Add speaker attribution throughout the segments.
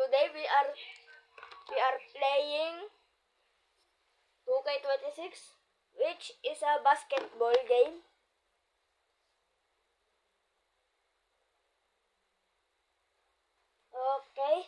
Speaker 1: today we are playing 2K26, which is a basketball game. Okay.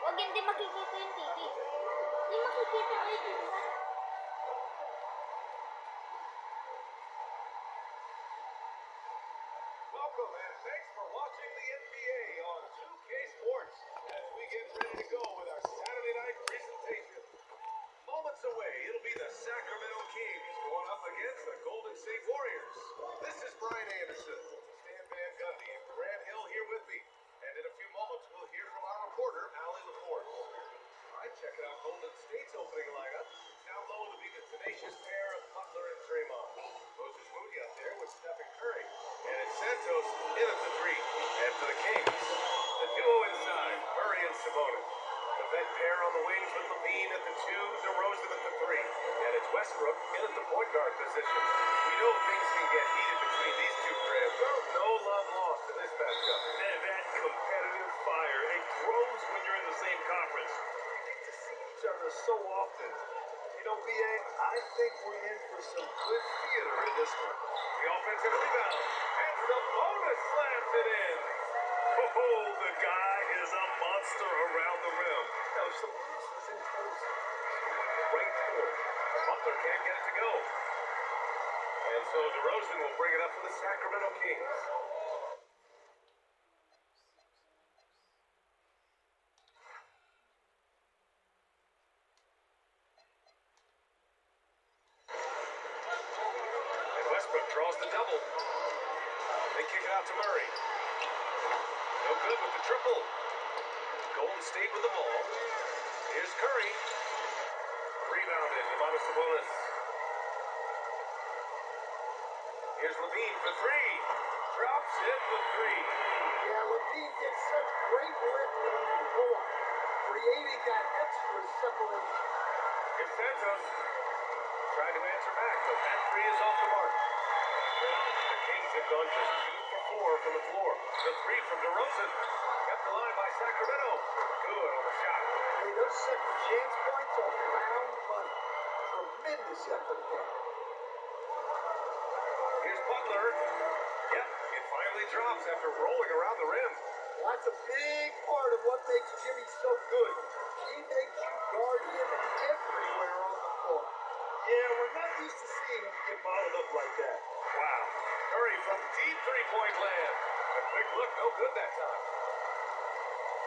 Speaker 1: Wag hindi makikita yung TV. Hindi makikita yung TV.
Speaker 2: Welcome and thanks for watching the NBA on 2K Sports as we get ready to go with our Saturday night presentation. Moments away, it'll be the Sacramento Kings going up against the Golden State Warriors. This is Brian Anderson, Stan Van Gundy, and Grant Hill here with me. And in a few moments, we'll hear from our reporter, Allie LaForce. All right, checking out Golden State's opening lineup. Down low to be the tenacious pair of Butler and Draymond. Moses Moody up there with Stephen Curry. And it's Santos in at the three. And for the Kings, the duo inside, Murray and Sabonis. The vet pair on the wings with Levine at the two, DeRozan at the three. And it's Westbrook in at the point guard position. We know things can get heated between these two players. No love lost in this matchup.
Speaker 3: And that competitive fire, it grows when you're in the same conference. You get to see each other so often. You know, BA, I think we're in for some good theater in this one.
Speaker 2: The offensive rebound. And Sabonis slams it in.
Speaker 3: Oh, the guy is a monster around the rim.
Speaker 2: Now, Sabonis is in close. Right forward. Butler can't get it to go. And so DeRozan will bring it up for the Sacramento Kings. And Westbrook draws the double. They kick it out to Murray. No good with the triple. Golden State with the ball. Here's Curry. Rebounded. Domantas Sabonis. Here's Levine for three. Drops in the three.
Speaker 4: Yeah, Levine gets such great lift on the floor, creating that extra separation.
Speaker 2: Here's Santos. Trying to answer back, but that three is off the mark. The Kings have gone just 2 for 4 from the floor. The three from DeRozan. Kept alive by Sacramento. Good on the shot.
Speaker 4: Hey, those second chance points are round money. Tremendous effort there.
Speaker 2: Here's Butler. Yep, it finally drops after rolling around the rim.
Speaker 4: Well, that's a big part of what makes Jimmy so good. He makes you guard him everywhere on the floor.
Speaker 3: Yeah, we're not used to seeing him get modeled up like that.
Speaker 2: Wow. Curry from deep three-point land. A quick look, no good that time.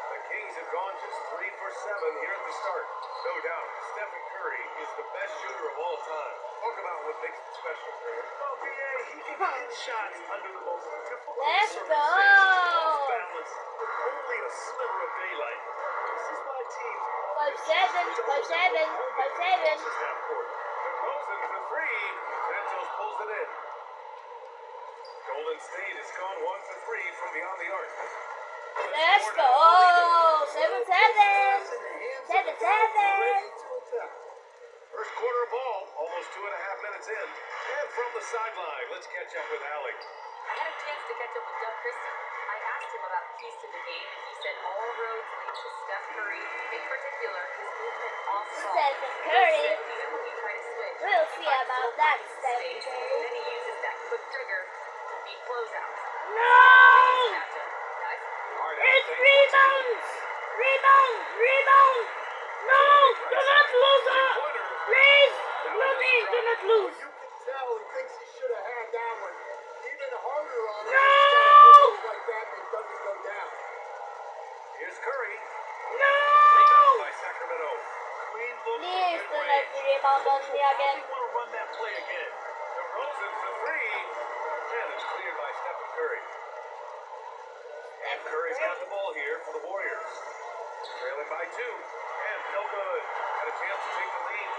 Speaker 2: The Kings have gone just 3 for 7 here at the start. No doubt, Stephen Curry is the best shooter of all time. Talk about what makes it special, Curry.
Speaker 3: Well, BA, he can hit shots under the most difficult
Speaker 1: Let's go.
Speaker 3: circumstances, off balance, with only a sliver of daylight. This is why teams
Speaker 1: 5-7, 5-7, 5-7.
Speaker 2: DeRozan for three. Santos pulls it in. Golden State has gone 1 for 3 from beyond the arc.
Speaker 1: Let's go. 7-7. 7-7.
Speaker 4: Ready to attack.
Speaker 2: First quarter of ball, almost 2.5 minutes in. And from the sideline, let's catch up with Alec.
Speaker 5: I had a chance to catch up with Doug Christie. I asked him about keys to the game, and he said all roads lead to Steph Curry, in particular, his movement off ball.
Speaker 1: Stephen Curry.
Speaker 5: Even when you try to switch,
Speaker 1: We'll
Speaker 5: he
Speaker 1: see
Speaker 5: finds
Speaker 1: about
Speaker 5: multiple
Speaker 1: that,
Speaker 5: space,
Speaker 1: Stephen Curry.
Speaker 5: and then he uses that quick trigger to beat closeouts.
Speaker 1: No!
Speaker 5: Guys,
Speaker 1: It's rebounds! Rebound! No! Do not lose it! Please! Looney, do not lose!
Speaker 4: You can tell he thinks he should have had that one. Even harder on him.
Speaker 1: No!
Speaker 4: Like that and it doesn't go down.
Speaker 2: Here's Curry.
Speaker 1: No!
Speaker 2: Rebound by Sacramento.
Speaker 3: clean look.
Speaker 1: Please do not rebound on me again.
Speaker 3: We want to run that play again.
Speaker 2: DeRozan for three. And it's cleared by Stephen Curry. And
Speaker 3: Curry's got the ball here for the Warriors. Trailing by 2. And no good. Had a chance to take the lead.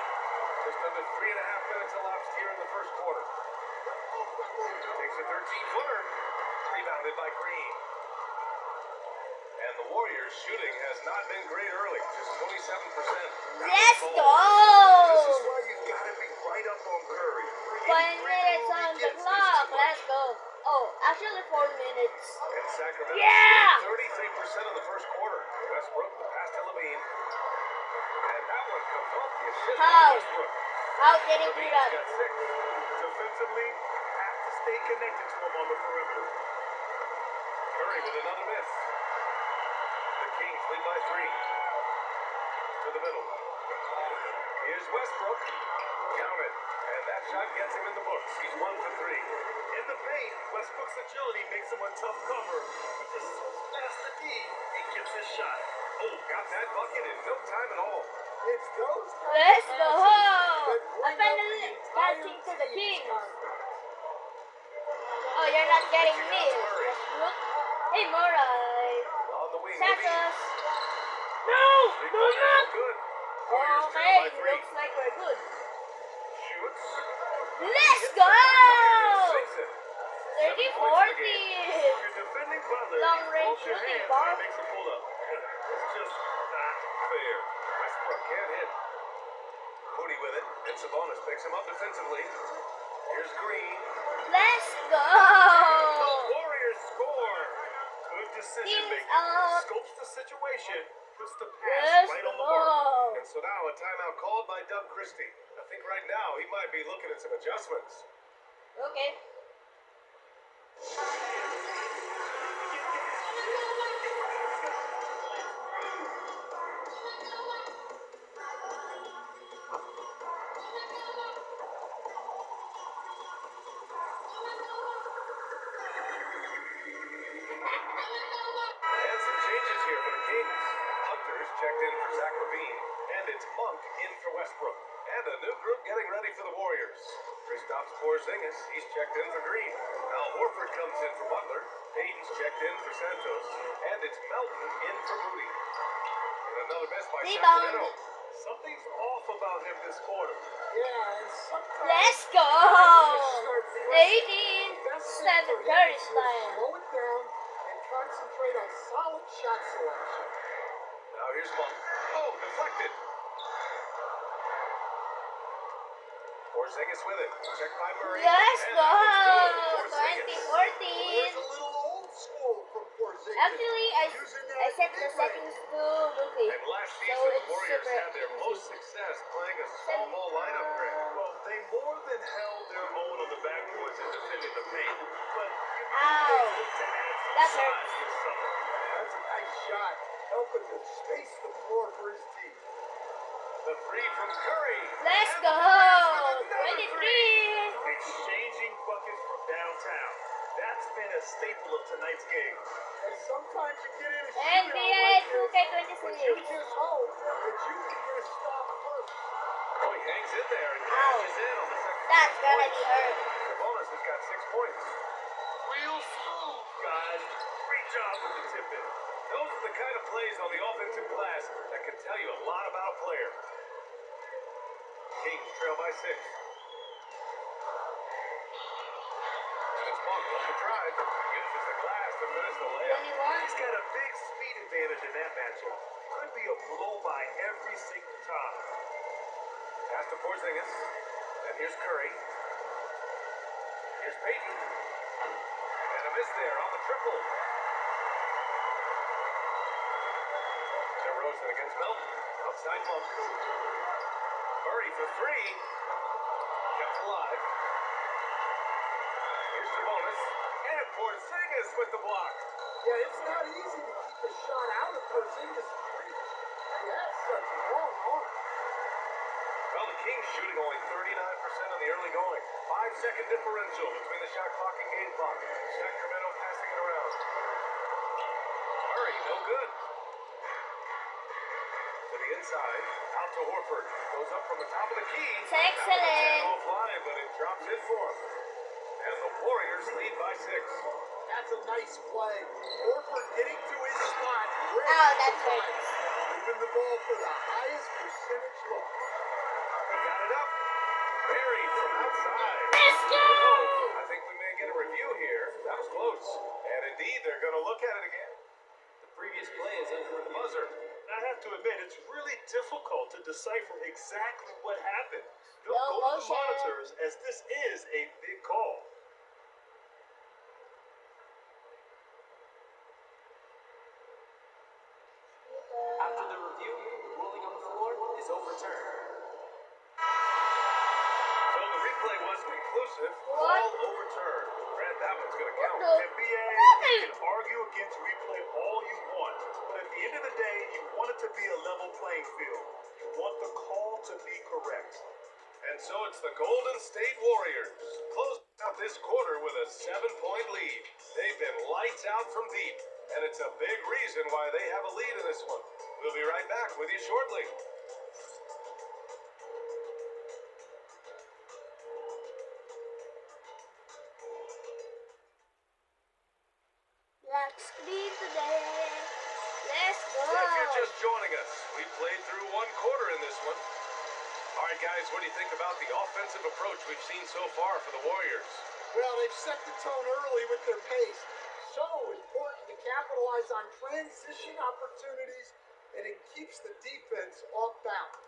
Speaker 3: Just under 3.5 minutes elapsed here in the first quarter. Takes a 13-footer. Rebounded by Green. And the Warriors' shooting has not been great early. Just 27%.
Speaker 1: Let's go!
Speaker 3: This is why you gotta be right up on Curry.
Speaker 1: 5 minutes on the clock. Let's go. Oh, actually 4 minutes.
Speaker 3: And Sacramento
Speaker 1: Yeah!
Speaker 3: shooting 33% of the first quarter. Westbrook, the pass to Levine. And that one comes off the assist
Speaker 1: How?
Speaker 3: by Westbrook.
Speaker 1: How did he do
Speaker 3: Levine's
Speaker 1: that?
Speaker 3: got 6. Defensively, have to stay connected to him on the perimeter. Curry with another miss. The Kings lead by 3. To the middle. Here's Westbrook. Count it. And that shot gets him in the books. He's 1 for 3. In the paint, Westbrook's agility makes him a tough cover. He just past the D and gets his shot. Oh, got that bucket in no time at all.
Speaker 4: It's those kind
Speaker 1: Let's
Speaker 4: of
Speaker 1: go!
Speaker 4: passes that
Speaker 1: I
Speaker 4: bring up
Speaker 1: finally
Speaker 4: the
Speaker 1: passing
Speaker 4: entire
Speaker 1: to the
Speaker 4: team's
Speaker 1: Kings.
Speaker 4: confidence.
Speaker 1: Oh, you're not getting me, Westbrook. Hey, Moray.
Speaker 3: On the wing,
Speaker 1: Santos.
Speaker 3: Levine.
Speaker 1: No! Do not!
Speaker 3: Good. Warriors
Speaker 1: Okay,
Speaker 3: trail by 3.
Speaker 1: looks like we're good.
Speaker 3: Shoots.
Speaker 1: Let's go!
Speaker 3: Sinks it.
Speaker 1: 30-40.
Speaker 3: If you're defending Butler,
Speaker 1: Long range
Speaker 3: close your
Speaker 1: shooting,
Speaker 3: hands
Speaker 1: ball.
Speaker 3: when he makes a pull-up. It's just not fair. Westbrook can't hit. Moody with it, and Sabonis picks him up defensively. Here's Green.
Speaker 1: Let's
Speaker 3: The
Speaker 1: go!
Speaker 3: Warriors score. Good decision
Speaker 1: Kings
Speaker 3: making.
Speaker 1: out.
Speaker 3: Scopes the situation, puts the pass
Speaker 1: Let's
Speaker 3: right on the
Speaker 1: go.
Speaker 3: mark. And so now a timeout called by Doug Christie. I think right now he might be looking at some adjustments.
Speaker 1: Okay.
Speaker 3: And some changes here for the Kings. Hunter's checked in for Zach LaVine, and it's Monk in for Westbrook. And a new group getting ready for the Warriors. Kristaps Porzingis, he's checked in for Green. Al Horford comes in for Butler. Payton's checked in for Santos. And it's Melton in for Moody. And another miss by
Speaker 1: Rebound.
Speaker 3: Sacramento. Something's off about him this quarter.
Speaker 4: Yeah, and sometimes
Speaker 1: Let's go!
Speaker 4: the best thing
Speaker 1: 18-7
Speaker 4: for him
Speaker 1: Curry
Speaker 4: is to
Speaker 1: style.
Speaker 4: slow it down and concentrate on solid shot selection.
Speaker 3: Now here's Monk. Oh, deflected. Porzingis with it. Checked by Murray.
Speaker 1: Let's
Speaker 3: And
Speaker 1: go!
Speaker 3: that one's good for Porzingis.
Speaker 1: 20-14.
Speaker 4: Here's a little old school from Porzingis.
Speaker 1: Actually,
Speaker 4: Using
Speaker 1: I
Speaker 4: that
Speaker 1: set the
Speaker 4: mid-range.
Speaker 1: settings to Luffy.
Speaker 3: And last
Speaker 1: So
Speaker 3: season, the
Speaker 1: it's
Speaker 3: Warriors
Speaker 1: super
Speaker 3: had their most
Speaker 1: easy.
Speaker 3: success playing a small ball lineup, Greg.
Speaker 6: Well, they more than held their own on the backboards and defended the paint, but you
Speaker 1: Ow.
Speaker 6: need to add some
Speaker 1: That
Speaker 6: size
Speaker 1: hurts.
Speaker 6: this summer.
Speaker 4: That's a nice shot, helping to space the floor for his team.
Speaker 3: The three from Curry.
Speaker 1: Let's
Speaker 3: And
Speaker 1: go!
Speaker 3: the Warriors with another
Speaker 1: 23!
Speaker 6: Exchanging buckets from downtown. That's been a staple of tonight's game.
Speaker 4: And sometimes you get in a
Speaker 1: NBA
Speaker 4: shootout like this,
Speaker 1: 2K26.
Speaker 4: but you just hope that you can get a stop first.
Speaker 3: Oh, he hangs in there and
Speaker 1: Ow.
Speaker 3: cashes in on the second.
Speaker 1: That's gonna
Speaker 3: point.
Speaker 1: be hurt.
Speaker 3: Sabonis has got 6 points.
Speaker 6: Real smooth, guys. Great job with the tip-in.
Speaker 3: Those are the kind of plays on the offensive glass that can tell you a lot about a player. Kings trail by 6. And it's Monk up the drive. Uses the glass to finish the layup.
Speaker 1: 21.
Speaker 6: He's got a big speed advantage in that matchup. Could be a blow by every single time.
Speaker 3: Pass to Porzingis. And here's Curry. Here's Payton. And a miss there on the triple. DeRozan against Melton. Outside Monk. Murray for 3. Kept alive. Here's Sabonis. And Porzingis with the block.
Speaker 4: Yeah, it's not easy to keep a shot out of Porzingis' reach. He has such long arms.
Speaker 3: Well, the Kings shooting only 39% on the early going. 5-second differential between the shot clock and game clock. Sacramento passing it around. Murray, no good. To the inside, out to Horford. Goes up from the top of the key.
Speaker 1: It's excellent.
Speaker 3: Offline, but it drops in for him.
Speaker 2: And the Warriors lead by 6.
Speaker 4: That's a nice play. Horford getting to his spot.
Speaker 1: Oh, that hurts.
Speaker 4: Moving the ball for the highest percentage look.
Speaker 2: He got it up. Buried from outside.
Speaker 1: Let's go!
Speaker 2: I think we may get a review here. That was close. And indeed, they're going to look at it again. The previous play is under the buzzer.
Speaker 3: I have to admit, it's really difficult to decipher exactly what happened. They'll
Speaker 1: No
Speaker 3: go to the
Speaker 1: motion.
Speaker 3: monitors as this is a big call.
Speaker 7: After the review, the ruling on the floor is overturned.
Speaker 2: So the replay was conclusive.
Speaker 1: What?
Speaker 2: All overturned. Brad, that one's going to count.
Speaker 1: No.
Speaker 3: NBA, you can argue against replay all you want, but at the end of the day, you want it to be a level playing field. You want the call to be correct.
Speaker 2: And so it's the Golden State Warriors. Closing out this quarter with a 7-point lead. They've been lights out from deep. And it's a big reason why they have a lead in this one. We'll be right back with you shortly.
Speaker 1: Black screen today. Let's go.
Speaker 2: If you're just joining us, we played through one quarter in this one. All right, guys, what do you think about the offensive approach we've seen so far for the Warriors?
Speaker 4: Well, they've set the tone early with their pace. So important to capitalize on transition opportunities, and it keeps the defense off balance.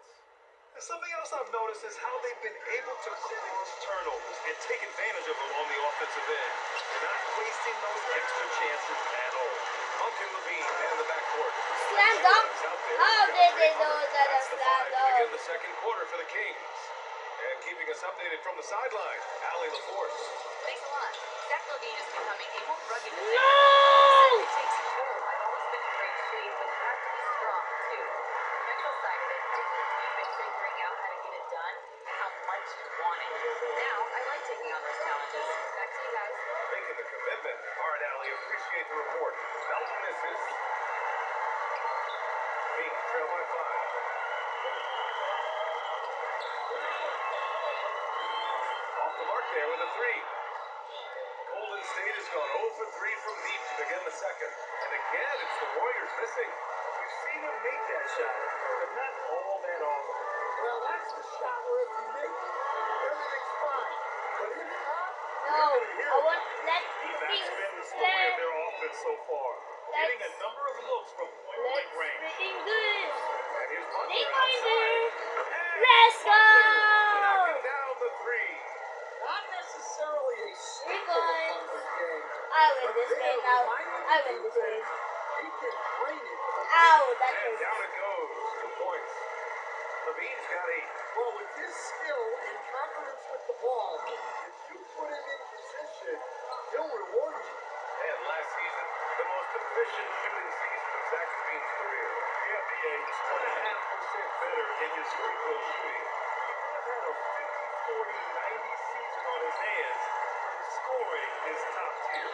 Speaker 3: And something else I've noticed is how they've been able to cause turnovers and take advantage of them on the offensive end. They're not wasting those extra chances at all.
Speaker 2: Duncan Levine, man in the backcourt.
Speaker 1: Slam dunk.
Speaker 2: Out there.
Speaker 1: How did they know that a
Speaker 2: That's the
Speaker 1: slam
Speaker 2: 5 to begin
Speaker 1: dunk?
Speaker 2: the second quarter for the Kings. And keeping us updated from the sideline, Allie LaForce.
Speaker 5: Thanks a lot. Zach Levine is becoming a more rugged defender.
Speaker 1: No!
Speaker 5: It takes a toll. I've always been in great shape, but you have to be strong, too. The mental side of it, digging deep and figuring out how to get it done, and how much you want it. Now, I like taking on those challenges. Back to you guys.
Speaker 2: Making the commitment. All right, Allie, appreciate the report. Belton misses. Kings trail by 5. Off the mark there with a 3. Golden State has gone 0 for 3 from deep to begin the second. And again, it's the Warriors missing.
Speaker 3: We've seen them make that shot, but not all that often.
Speaker 4: Well, that's the shot where if you make it, everything's fine. But if not,
Speaker 1: No, I want let
Speaker 3: That's
Speaker 1: things
Speaker 3: been the story of
Speaker 1: let
Speaker 3: their offense so far. Getting a number of looks from point-blank
Speaker 1: let's
Speaker 3: range.
Speaker 1: freaking good.
Speaker 2: And here's
Speaker 1: They
Speaker 2: Butler
Speaker 1: find
Speaker 2: outside.
Speaker 1: it.
Speaker 2: And
Speaker 1: Let's go.
Speaker 2: knocking down the 3.
Speaker 4: not necessarily a staple
Speaker 1: points.
Speaker 4: of this game.
Speaker 1: I win this game now. I win this game.
Speaker 4: He can drain it.
Speaker 1: Ow, that
Speaker 2: And
Speaker 1: hurts.
Speaker 2: down it goes. 2 points. Levine's got 8.
Speaker 4: Well, with his skill and confidence with the ball, if you put him in position, he'll reward you.
Speaker 2: And last season, the most efficient shooting season of Zach Levine's career.
Speaker 3: Yeah, BA, he's 1.5% better in his free throw shooting. He could have had a 50, 40, 90 season on his hands. His scoring is top tier.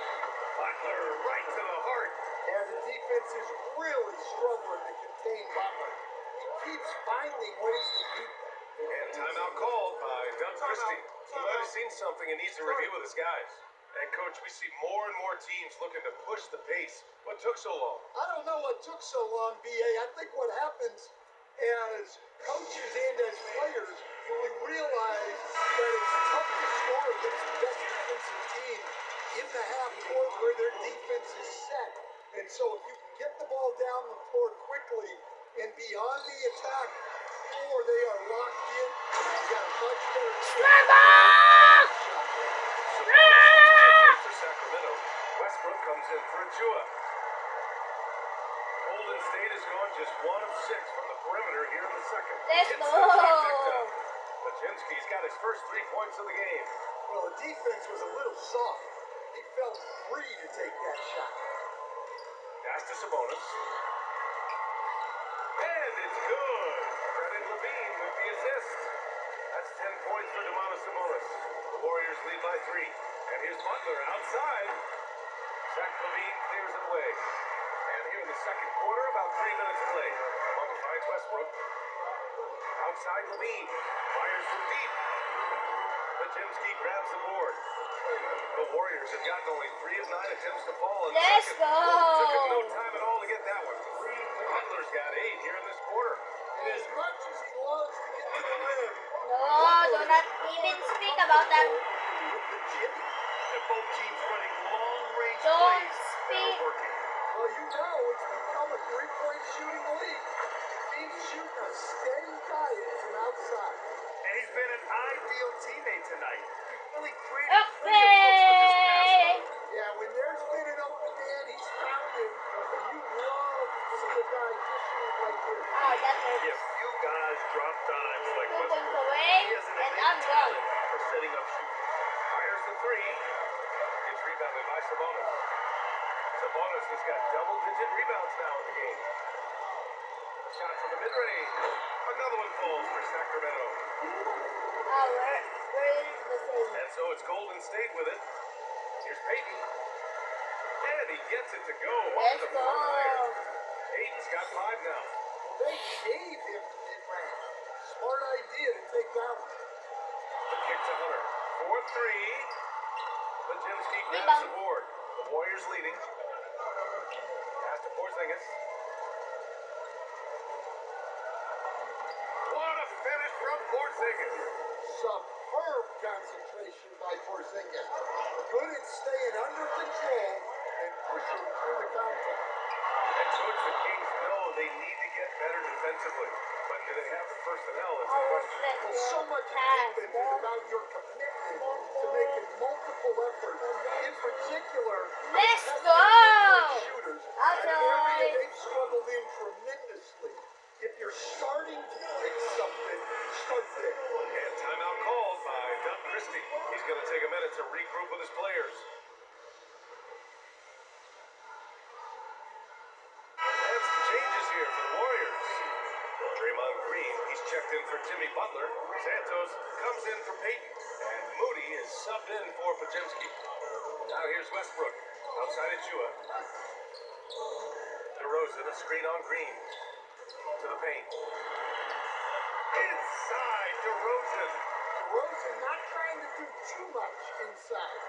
Speaker 2: Butler right to the heart.
Speaker 4: And the defense is really struggling to contain Butler. He keeps finding ways to beat them.
Speaker 2: And timeout called by Doug Christie. He might have seen something and needs to review with his guys. And coach, we see more and more teams looking to push the pace. What took so long?
Speaker 4: I don't know what took so long, BA. I think what happens as coaches and as players, you realize that it's tough to score against the best defensive team in the half court where their defense is set. And so if you can get the ball down the court quickly and be on the attack before they are locked in, you got a much better chance.
Speaker 2: For Sacramento, Westbrook comes in for Achua. Golden State has gone just 1 of 6 from the perimeter here in the second.
Speaker 1: Let's
Speaker 2: Gets
Speaker 1: go.
Speaker 2: the shot picked up. Lachinsky's got his first 3 points of the game.
Speaker 4: Well, the defense was a little soft. He felt free to take that shot.
Speaker 2: Pass to Sabonis. And it's good. Credit Levine with the assist. That's 10 points for Domantas Sabonis. The Warriors lead by 3. And here's Butler outside. Zach Levine clears it away. And here in the second quarter, about 3 minutes to play. Butler finds Westbrook. Outside Levine. Fires from deep. Pajemski grabs the board. The Warriors have gotten only 3 of 9 attempts to fall in
Speaker 1: Let's
Speaker 2: second.
Speaker 1: go.
Speaker 2: Took him no time at all to get that one. Butler's got 8 here in this quarter.
Speaker 4: And as much as he loves to get to the rim,
Speaker 1: No, do not even speak about that.
Speaker 4: with the Jimmy,
Speaker 3: And both teams running long-range
Speaker 1: Don't
Speaker 3: plays that
Speaker 1: speak.
Speaker 3: are working.
Speaker 4: well, you know it's become a three-point shooting league. Teams shooting a steady diet from outside.
Speaker 3: And he's been an ideal teammate tonight. Really created
Speaker 1: Okay.
Speaker 3: plenty of looks with his pass.
Speaker 4: Yeah, when there's been an open man, he's found him. And you love to see a guy dishing it like this.
Speaker 1: Oh, that
Speaker 3: Yeah,
Speaker 1: hurts.
Speaker 3: few guys drop dimes like
Speaker 1: 2 points
Speaker 3: Westbrook.
Speaker 1: away,
Speaker 3: He has an
Speaker 1: and
Speaker 3: innate
Speaker 1: I'm gone.
Speaker 3: talent for setting up shooters.
Speaker 2: Fires the 3. Gets rebounded by Sabonis. Sabonis has got double-digit rebounds now in the game. Shot from the mid-range. Another one falls for Sacramento.
Speaker 1: Oh, where is the same?
Speaker 2: And so it's Golden State with it. Here's Payton. And he gets it to go.
Speaker 1: Let's
Speaker 2: The
Speaker 1: go.
Speaker 2: front iron. Payton's got 5 now.
Speaker 4: They gave him the mid-range. Smart idea to take that one.
Speaker 2: The kick to Hunter. 4-3. Pajemski grabs
Speaker 1: Rebound.
Speaker 2: the board. The Warriors leading. Pass to Porzingis. What a finish from Porzingis.
Speaker 4: Superb concentration by Porzingis. Good at staying under control and pushing through the contact.
Speaker 2: And coach, the Kings know they need to get better defensively. But do they have the personnel is the
Speaker 1: Oh,
Speaker 2: question.
Speaker 1: let's
Speaker 4: Well,
Speaker 1: go.
Speaker 4: so much of
Speaker 1: Pass,
Speaker 4: defense is
Speaker 1: ball.
Speaker 4: about your commitment to making multiple efforts. In particular,
Speaker 1: Let's
Speaker 4: contested
Speaker 1: go.
Speaker 4: three-point shooters, an
Speaker 1: Outside.
Speaker 4: area they've struggled in tremendously. If you're starting to fix something, start there.
Speaker 2: And timeout called by Doug Christie. He's going to take a minute to regroup with his players. And some changes here for the Warriors. Draymond Green, he's checked in for Jimmy Butler. Santos comes in for Payton. And Moody is subbed in for Pajemski. Now here's Westbrook. Outside Achua. DeRozan, a screen on Green. To the paint. Inside DeRozan.
Speaker 4: DeRozan not trying to do too much inside.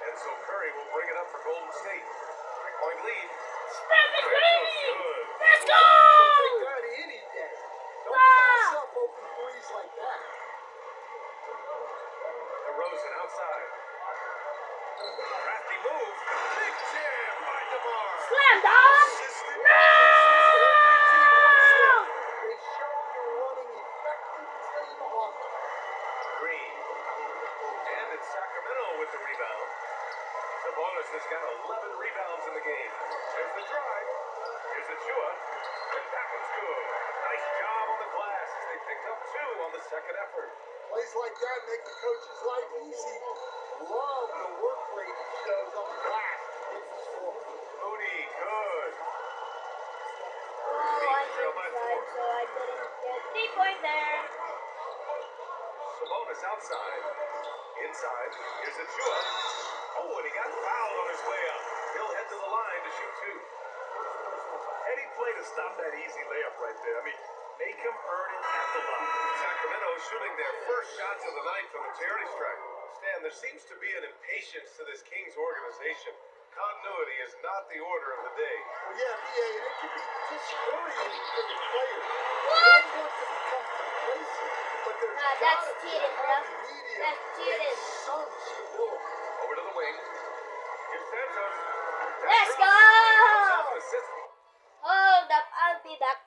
Speaker 2: And so Curry will bring it up for Golden State. 3-point lead.
Speaker 1: Stephen
Speaker 2: Santos
Speaker 1: Curry!
Speaker 2: good.
Speaker 1: Let's
Speaker 4: Take
Speaker 1: go!
Speaker 4: that any day. Don't
Speaker 1: Ah!
Speaker 4: pass up open threes like that.
Speaker 2: DeRozan outside. Crafty move. Big jam by DeMar.
Speaker 1: Slam dunk!
Speaker 4: Consistent.
Speaker 1: No!
Speaker 4: They show you're running effective team offense.
Speaker 2: Green. And it's Sacramento with the rebound. Sabonis has got 11 rebounds in the game. There's the drive. Here's Achua. And that one's good. Nice job on the glass as they picked up 2 on the second effort.
Speaker 4: Plays like that make the coach's life easy. Love the work rate he shows on the glass to get the score.
Speaker 2: Moody, good.
Speaker 1: Oh, I tried, so I didn't get 3 points there.
Speaker 2: Sabonis outside. Inside. Here's Achua. Oh, and he got fouled on his way up. He'll head to the line to shoot 2.
Speaker 3: Any play to stop that easy layup right there. I mean, make him earn it at the line.
Speaker 2: Sacramento shooting their first shots of the night from the charity stripe. Stan, there seems to be an impatience to this Kings organization. Continuity is not the order of the day.
Speaker 4: Well, yeah, BA, and it can be disorienting for the players. You don't want to become complacent, but there's
Speaker 1: Nah,
Speaker 4: gotta
Speaker 1: that's
Speaker 4: be
Speaker 1: cheating,
Speaker 4: a
Speaker 1: bro.
Speaker 4: happy medium
Speaker 1: That's cheating.
Speaker 4: and some stability.
Speaker 2: Over to the wing. Here's Santos.
Speaker 1: Let's go!
Speaker 2: Comes up and assists.
Speaker 1: Hold up, I'll be back.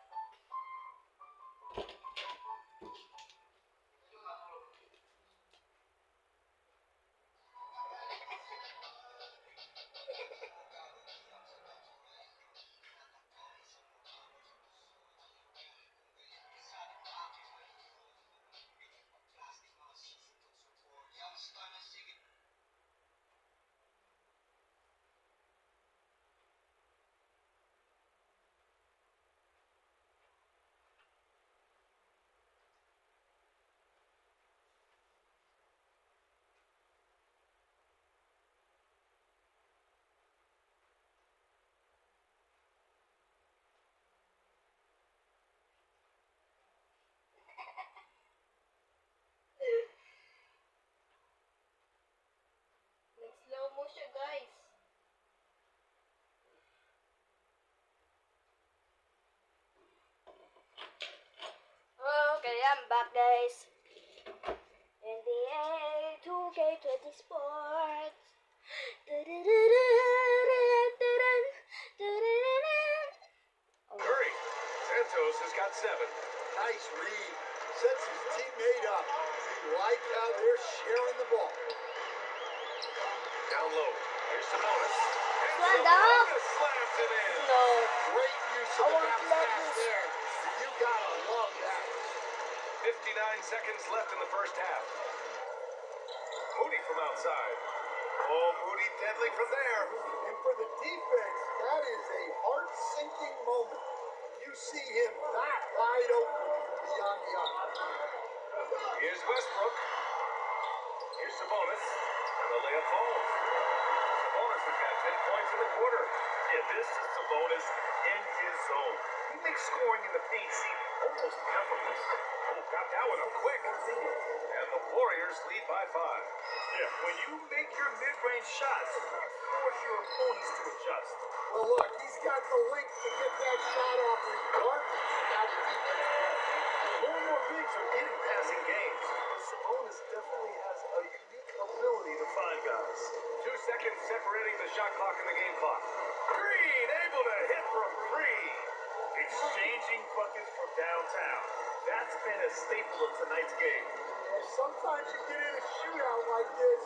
Speaker 1: mo siya, guys. Okay, I'm back, guys. NBA 2K20 Sports.
Speaker 2: Curry. Santos has got 7.
Speaker 4: Nice read. Sets his teammate up. You like how they're sharing the ball.
Speaker 2: Down low. Here's Sabonis. And
Speaker 1: Slam dunk.
Speaker 2: Sabonis slams it in.
Speaker 1: No.
Speaker 4: Great use
Speaker 1: I
Speaker 4: of the
Speaker 1: want
Speaker 4: bounce
Speaker 1: to let
Speaker 4: pass
Speaker 1: this.
Speaker 4: there. You gotta love that.
Speaker 2: 59 seconds left in the first half. Moody from outside. Oh, Moody deadly from there.
Speaker 4: And for the defense, that is a heart-sinking moment. You see him that wide open from beyond the arc.
Speaker 2: Here's Westbrook. Here's Sabonis. And the layup falls. Sabonis has got 10 points in the quarter.
Speaker 3: Yeah, this is Sabonis in his zone. He makes scoring in the paint seem almost effortless.
Speaker 2: Oh, got that one up quick. And the Warriors lead by 5.
Speaker 3: Yeah, when you make your mid-range shots, you force your opponents to adjust.
Speaker 4: Well, look, he's got the length to get that shot off regardless of how the defense plays.
Speaker 3: More and more bigs are getting passing games. But Sabonis definitely has a unique ability to find guys.
Speaker 2: 2 seconds separating the shot clock and the game clock. Green able to hit from 3.
Speaker 3: Exchanging buckets from downtown. That's been a staple of tonight's game.
Speaker 4: And sometimes you get in a shootout like this,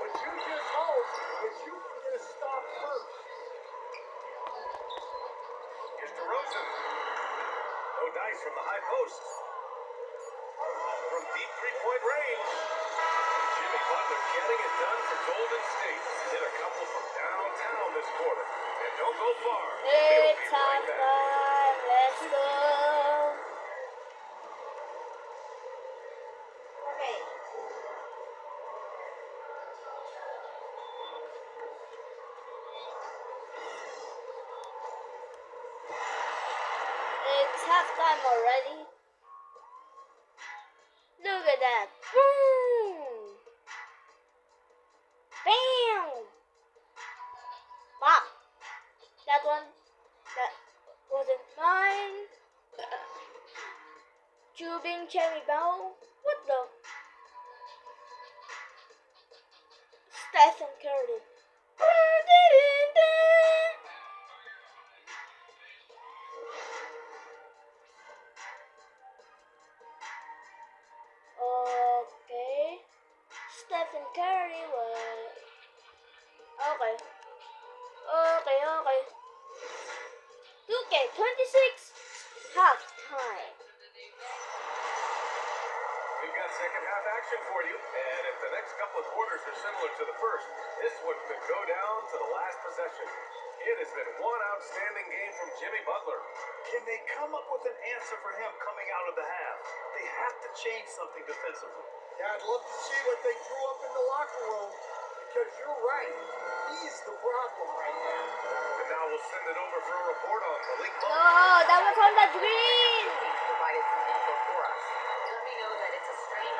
Speaker 4: but you just hope that you can get a stop first.
Speaker 2: Here's DeRozan. No dice from the high post. From deep three-point range. Jimmy Butler getting it done for Golden State. Hit a couple from downtown this quarter. And don't go far. They'll
Speaker 1: It's
Speaker 2: be right
Speaker 1: halftime.
Speaker 2: back.
Speaker 1: Let's go. Okay. It's halftime already. Look at that. Boom. Bam. Pop. That one. That wasn't mine. Tubing Cherry Bell. What the? Stephen Curry. Okay. Stephen Curry was. Okay. Okay. 2K26 halftime.
Speaker 2: We've got second half action for you. And if the next couple of quarters are similar to the first, this one could go down to the last possession. It has been one outstanding game from Jimmy Butler.
Speaker 3: Can they come up with an answer for him coming out of the half? They have to change something defensively.
Speaker 4: Yeah, I'd love to see what they drew up in the locker room, because you're right. He's the problem right now.
Speaker 2: And now we'll send it over for a report on Malik Monk.
Speaker 1: No, that was on the green.
Speaker 5: Provided some info for us. Let me know that it's a strange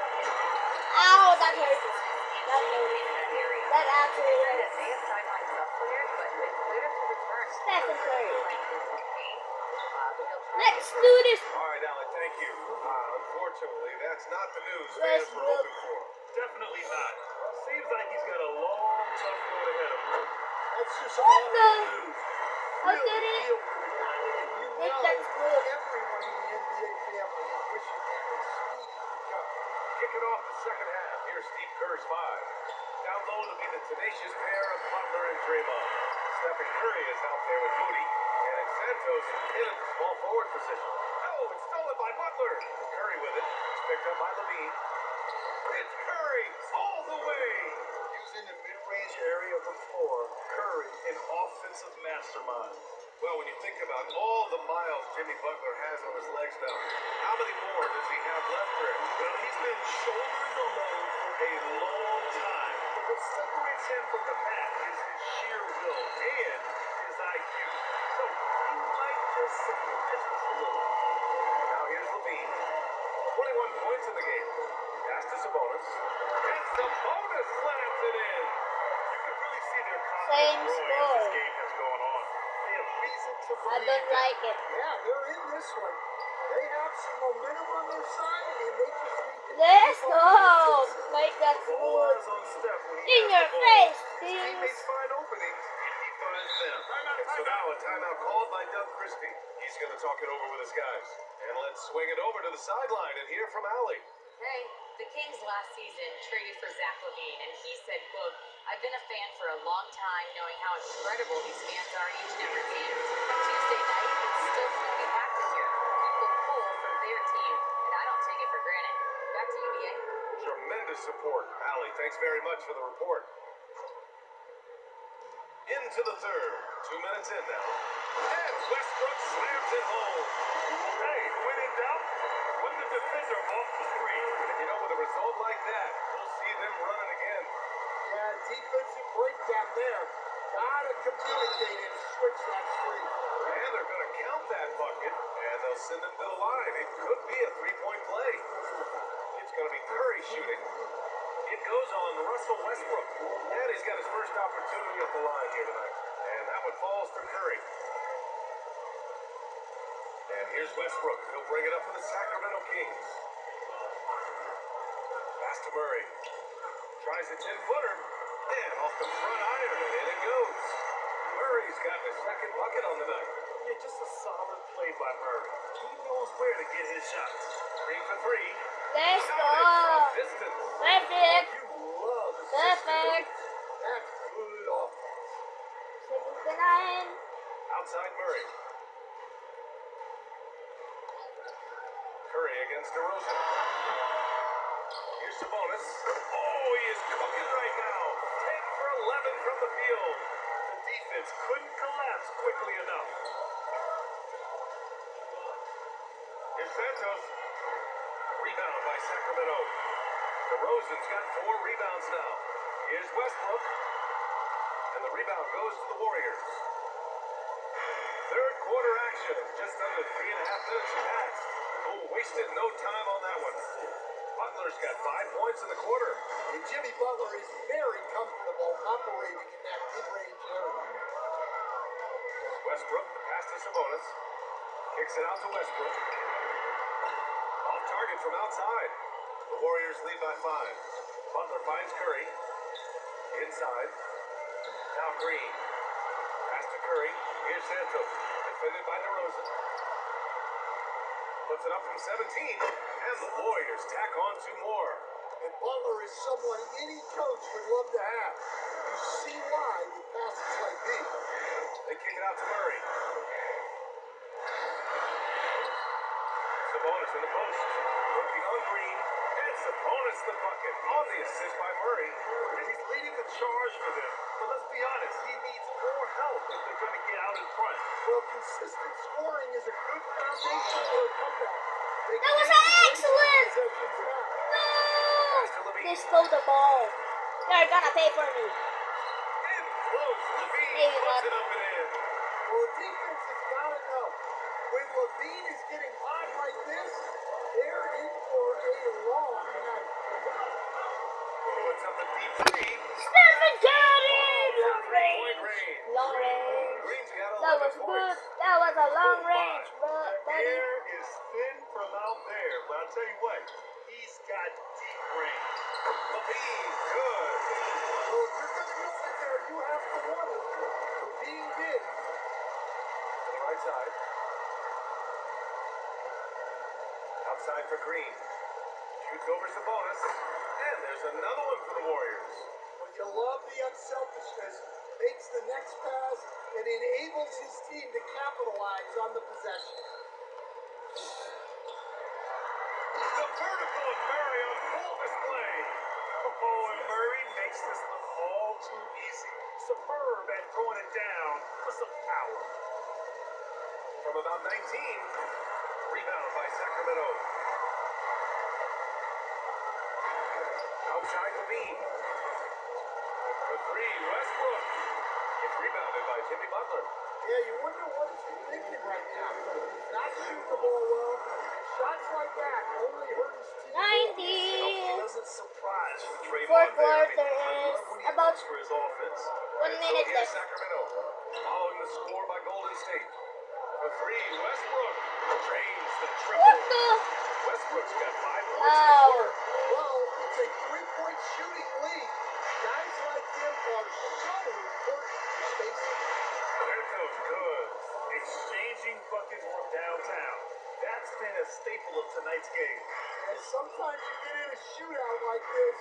Speaker 1: Ow, that hurt. That hurt.
Speaker 5: in that area.
Speaker 1: That actually
Speaker 5: They
Speaker 1: hurt.
Speaker 5: have sidelines up cleared, but they cleared to return.
Speaker 1: Stephen Curry.
Speaker 5: But they'll try
Speaker 1: Let's do this.
Speaker 2: All right, Alec, thank you. Unfortunately, that's not the news
Speaker 1: Let's
Speaker 2: fans were
Speaker 1: look.
Speaker 2: hoping for.
Speaker 3: Definitely not. Seems like he's got a long, tough road ahead of him.
Speaker 4: That's just
Speaker 1: What
Speaker 4: all
Speaker 1: the?
Speaker 4: news.
Speaker 1: How
Speaker 4: Really
Speaker 1: did it?
Speaker 4: feel for the guy. And you
Speaker 1: Nick,
Speaker 4: know
Speaker 1: that's good.
Speaker 4: everyone in the NBA family is wishing him a speedy recovery.
Speaker 2: Kicking off the second half, here's Steve Kerr's 5. Down low to be the tenacious pair of Butler and Draymond. Stephen Curry is out there with Moody, and Santos in at the small forward position. Oh, it's stolen by Butler. Curry with it. It's picked up by Levine. It's Curry all the way.
Speaker 3: Using the mid-range area of the floor, Curry, an offensive mastermind.
Speaker 2: Well, when you think about all the miles Jimmy Butler has on his legs now, how many more does he have left for him?
Speaker 3: Well, he's been shouldering the load for a long time. But what separates him from the pack is his sheer will and his IQ. So he might just surprise us a little.
Speaker 2: Now here's Levine. 21 points in the game. Pass to Sabonis. And Sabonis slams it in.
Speaker 3: You can really see their
Speaker 1: Same
Speaker 3: confidence growing as
Speaker 1: score.
Speaker 3: this game has gone on. They have reason to
Speaker 1: I
Speaker 3: believe
Speaker 1: don't
Speaker 3: that.
Speaker 1: like it.
Speaker 4: Yeah, they're in this one. They have some momentum on their side, and they just need to
Speaker 1: Let's
Speaker 4: keep
Speaker 1: go.
Speaker 4: on the
Speaker 1: Make that
Speaker 3: All
Speaker 1: smooth.
Speaker 3: eyes on Steph when he
Speaker 1: In
Speaker 3: has
Speaker 1: your
Speaker 3: the ball.
Speaker 1: face,
Speaker 3: His
Speaker 1: teams.
Speaker 3: teammates find openings, and he finds them.
Speaker 2: So now a timeout called by Doug Christie. He's going to talk it over with his guys. And let's swing it over to the sideline and hear from Allie.
Speaker 5: Hey, the Kings last season traded for Zach LaVine, and he said, quote, I've been a fan for a long time, knowing how incredible these fans are each and every game. Tuesday night, it's still going to be packed in here. People pull for their team, and I don't take it for granted. Back to you, BA.
Speaker 2: Tremendous support. Allie, thanks very much for the report. Into the third. 2 minutes in now. And Westbrook slams it home.
Speaker 3: Hey, when in doubt, put the defender off the screen.
Speaker 2: And you know, with a result like that, we'll see them running again.
Speaker 4: Yeah, defensive breakdown there. Gotta communicate and switch that screen.
Speaker 2: And they're going to count that bucket, and they'll send it to the line. It could be a three-point play. It's going to be Curry shooting. It goes on Russell Westbrook. And he's got his first opportunity at the line here tonight. And that one falls to Curry. And here's Westbrook. He'll bring it up for the Sacramento Kings. Pass to Murray. Tries a 10-footer. And off the front iron, and in it goes. Murray's got his second bucket on the night.
Speaker 3: Yeah, just a solid play by Murray. He knows where to get his shots.
Speaker 2: 3 for 3.
Speaker 1: Let's
Speaker 2: Got
Speaker 1: go.
Speaker 2: it from distance.
Speaker 1: Perfect.
Speaker 4: You love the
Speaker 1: Perfect.
Speaker 4: That's good offense.
Speaker 1: 69.
Speaker 2: Outside Murray. Curry against DeRozan. Here's Sabonis. Oh, he is cooking right now. 10 for 11 from the field.
Speaker 3: The defense couldn't collapse quickly enough.
Speaker 2: Here's Santos. Rebound by Sacramento. DeRozan's got 4 rebounds now. Here's Westbrook. And the rebound goes to the Warriors. Third quarter action. Just under 3.5 minutes passed. Oh, wasted no time on that one. Butler's got 5 points in the quarter.
Speaker 4: And Jimmy Butler is very comfortable operating in that mid-range area.
Speaker 2: Westbrook, the pass to Sabonis. Kicks it out to Westbrook. Off target from outside. The Warriors lead by 5. Butler finds Curry. Inside. Now Green. Pass to Curry. Here's Santos. Defended by DeRozan. Puts it up from 17. And the Warriors tack on 2 more.
Speaker 4: And Butler is someone any coach would love to have. You see why with passes like these.
Speaker 2: They kick it out to Murray. Sabonis in the post. Working on Green. And Sabonis the bucket. On the assist by Murray.
Speaker 3: And he's leading the charge for them. But let's be honest, he needs more help if they're going to get out in front.
Speaker 4: Well, consistent scoring is a good foundation for a comeback.
Speaker 1: That was excellent.
Speaker 2: Pass to
Speaker 1: No.
Speaker 2: Levine.
Speaker 1: They stole the ball. They're gonna pay for me.
Speaker 2: In close. Levine
Speaker 1: Maybe
Speaker 2: puts
Speaker 1: not.
Speaker 2: it up and in.
Speaker 4: Well, the defense has got to know. When Levine is getting hot like this, they're in for a long night.
Speaker 2: Puts up a deep 3.
Speaker 1: Stephen Curry. Long
Speaker 2: Three-point
Speaker 1: range.
Speaker 2: range.
Speaker 1: Long range.
Speaker 2: Green's got
Speaker 1: That
Speaker 2: 11
Speaker 1: was good.
Speaker 2: points.
Speaker 1: That was a long range,
Speaker 3: The
Speaker 1: buddy.
Speaker 3: air is thin from out there, but I'll tell you what, he's got deep range.
Speaker 2: Levine, good.
Speaker 4: Well, if you're going to go in there, you have to want it. Levine did.
Speaker 2: To the right side. Outside for Green. Shoots over Sabonis. And there's another one for the Warriors.
Speaker 4: Well, you love the unselfishness. Makes the next pass and enables his team to capitalize on the possession.
Speaker 3: The vertical of Murray on full display. Oh, and Murray makes this look all too easy. Superb at throwing it down with some power.
Speaker 2: From about 19. Rebound by Sacramento. Outside Levine. For 3, Westbrook. It's rebounded by Jimmy Butler.
Speaker 4: Yeah, you wonder what he's thinking right now. He's not shooting the ball well. Shots like that only hurt his team.
Speaker 1: 90.
Speaker 3: Doesn't surprise me.
Speaker 1: Fourth quarter is about
Speaker 3: for his offense.
Speaker 1: 1 1
Speaker 2: And so
Speaker 1: minute
Speaker 2: here's
Speaker 1: left.
Speaker 2: Sacramento, following the score by Golden State. For three, Westbrook drains the triple.
Speaker 1: What the?
Speaker 2: Westbrook's got 5 points in the
Speaker 1: Wow.
Speaker 2: quarter.
Speaker 4: Well, it's a three-point shooting lead. Guys like him are so important for spacing.
Speaker 3: Santos good. Exchanging buckets from downtown. That's been a staple of tonight's game.
Speaker 4: And sometimes you get in a shootout like this,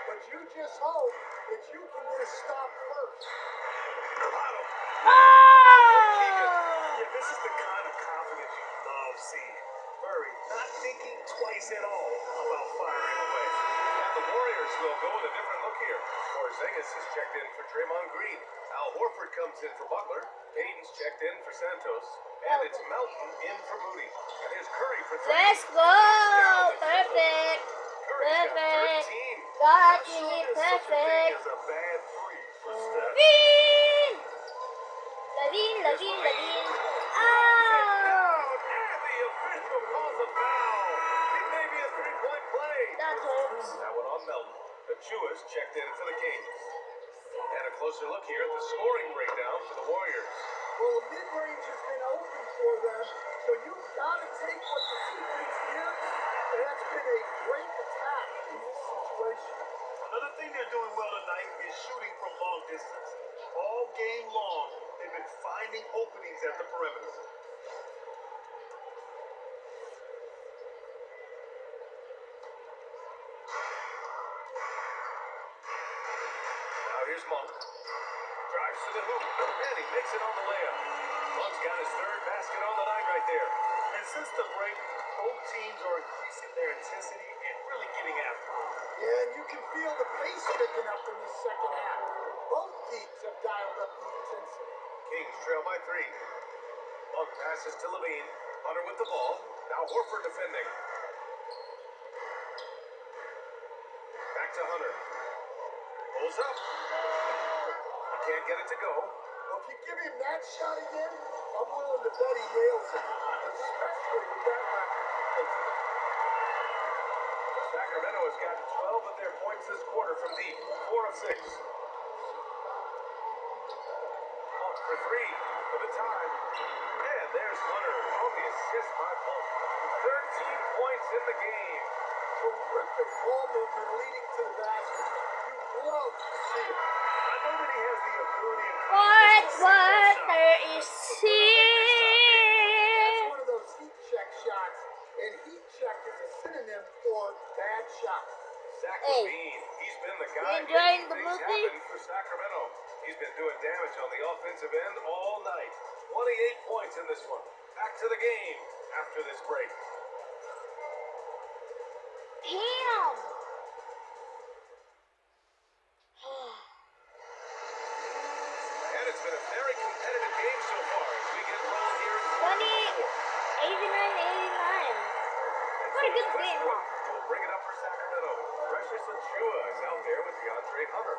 Speaker 4: but you just hope that you can get a stop first.
Speaker 3: Bottom.
Speaker 1: Oh!
Speaker 3: Yeah, this is the kind of confidence you love seeing. Murray not thinking twice at all about firing away.
Speaker 2: And the Warriors will go with a different look here. Porzingis has checked in for Draymond Green. Al Horford comes in for Butler. Payton's checked in for Santos. And it's Melton in for Moody. And here's Curry for three.
Speaker 1: Let's go! Perfect.
Speaker 2: Curry's got
Speaker 1: Perfect.
Speaker 2: 13.
Speaker 1: Got
Speaker 3: Not
Speaker 1: me
Speaker 3: sure there's such a thing
Speaker 1: perfect.
Speaker 3: as a bad three for Steph.
Speaker 1: Levine! Levine, Levine, Levine.
Speaker 2: Down,
Speaker 1: Oh!
Speaker 2: and the official calls a foul. It may be a three-point play.
Speaker 1: That hurts.
Speaker 2: That one on Melton. Achua's checked in for the Kings. And a closer look here at the scoring breakdown for the Warriors.
Speaker 4: Well, the mid-range has been open for them, so you've got to take what the defense gives, and that's been a great attack in this situation.
Speaker 3: Another thing they're doing well tonight is shooting from long distance. All game long, they've been finding openings at the perimeter.
Speaker 2: Now here's Monk. Drives to the hoop, and he makes it on the layup. Monk's got his third basket on the night right there.
Speaker 3: And since the break, both teams are increasing their intensity and really getting after it.
Speaker 4: Yeah, and you can feel the pace picking up in the second half. Both teams have dialed up the intensity.
Speaker 2: Kings trail by 3. Monk passes to Levine. Hunter with the ball. Now Horford defending. Back to Hunter. Pulls up. He can't get it to go.
Speaker 4: Well, if you give him that shot again, I'm willing to bet he nails it, especially with that record.
Speaker 2: Sacramento has gotten 12 of their points this quarter from deep. 4 of 6. Monk for 3 for the time. And there's Hunter on the assist by Monk. 13 points in the game.
Speaker 4: Terrific ball movement leading to the basket. You love to see it.
Speaker 3: I know that he has the ability and
Speaker 1: What
Speaker 3: confidence to
Speaker 1: water
Speaker 3: set
Speaker 1: is
Speaker 3: that shot,
Speaker 4: That's
Speaker 1: here?
Speaker 4: one of those heat check shots, and heat check is a synonym for bad shot.
Speaker 2: Zach
Speaker 1: Hey.
Speaker 2: Levine, he's been the guy
Speaker 1: You enjoying
Speaker 2: making
Speaker 1: the
Speaker 2: things
Speaker 1: movie?
Speaker 2: happen for Sacramento. He's been doing damage on the offensive end all night. 28 points in this one. Back to the game after this break.
Speaker 1: Damn!
Speaker 2: And it's been a very competitive game so far as we get rolling here in
Speaker 1: 20,
Speaker 2: 4.
Speaker 1: 89, 89. What a good game, huh?
Speaker 2: We'll bring it up for Sacramento. Precious Achua is out there with DeAndre Hunter.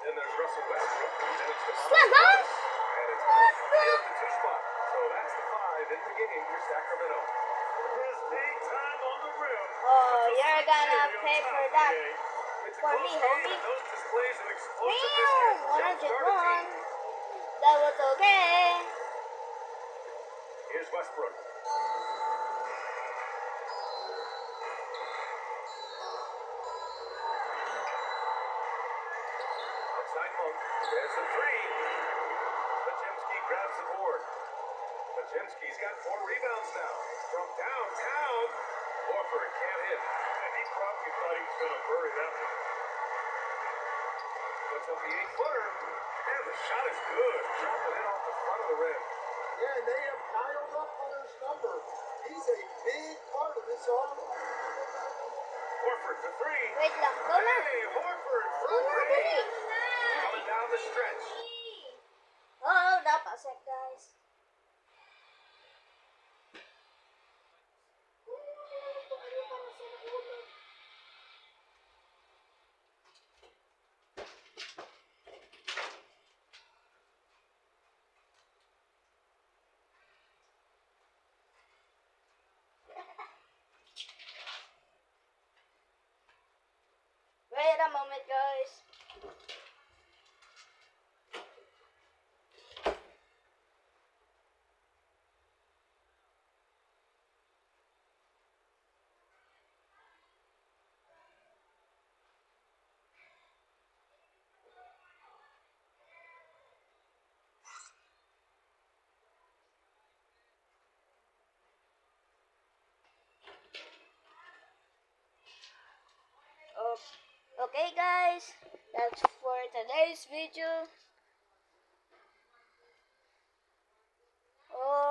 Speaker 2: Then there's Russell Westbrook. Then it's DeMar
Speaker 1: Slap, huh?
Speaker 2: DeRozan. And it's
Speaker 1: What the?
Speaker 2: here's the 2 spot. So that's the 5 in the game for Sacramento.
Speaker 3: His big time on the rim.
Speaker 1: Oh, you're gonna pay for that.
Speaker 2: It's a
Speaker 1: For
Speaker 2: close
Speaker 1: me,
Speaker 2: game,
Speaker 1: homie.
Speaker 2: and those displays of explosiveness
Speaker 1: Damn!
Speaker 2: can jumpstart a
Speaker 1: 101.
Speaker 2: team.
Speaker 1: That was okay.
Speaker 2: Here's Westbrook. Outside Monk. There's the 3. Pajemski grabs the board. Pajemski's got 4 rebounds now. From downtown, Horford can't hit.
Speaker 3: And he probably thought he was going to bury that one.
Speaker 2: Puts up the 8-footer. And the shot is good. Dropping it off the front of the rim.
Speaker 4: Yeah, and they have dialed up Hunter's number. He's a big part of this offense.
Speaker 2: Horford for 3.
Speaker 1: Wait lang. Go na.
Speaker 2: Hey, Horford
Speaker 1: Go
Speaker 2: for
Speaker 1: na,
Speaker 2: 3.
Speaker 1: dali.
Speaker 2: Coming down the stretch.
Speaker 1: Oh, dapat sec, guys. Wait a moment, guys. Okay guys, that's for today's video. Oh.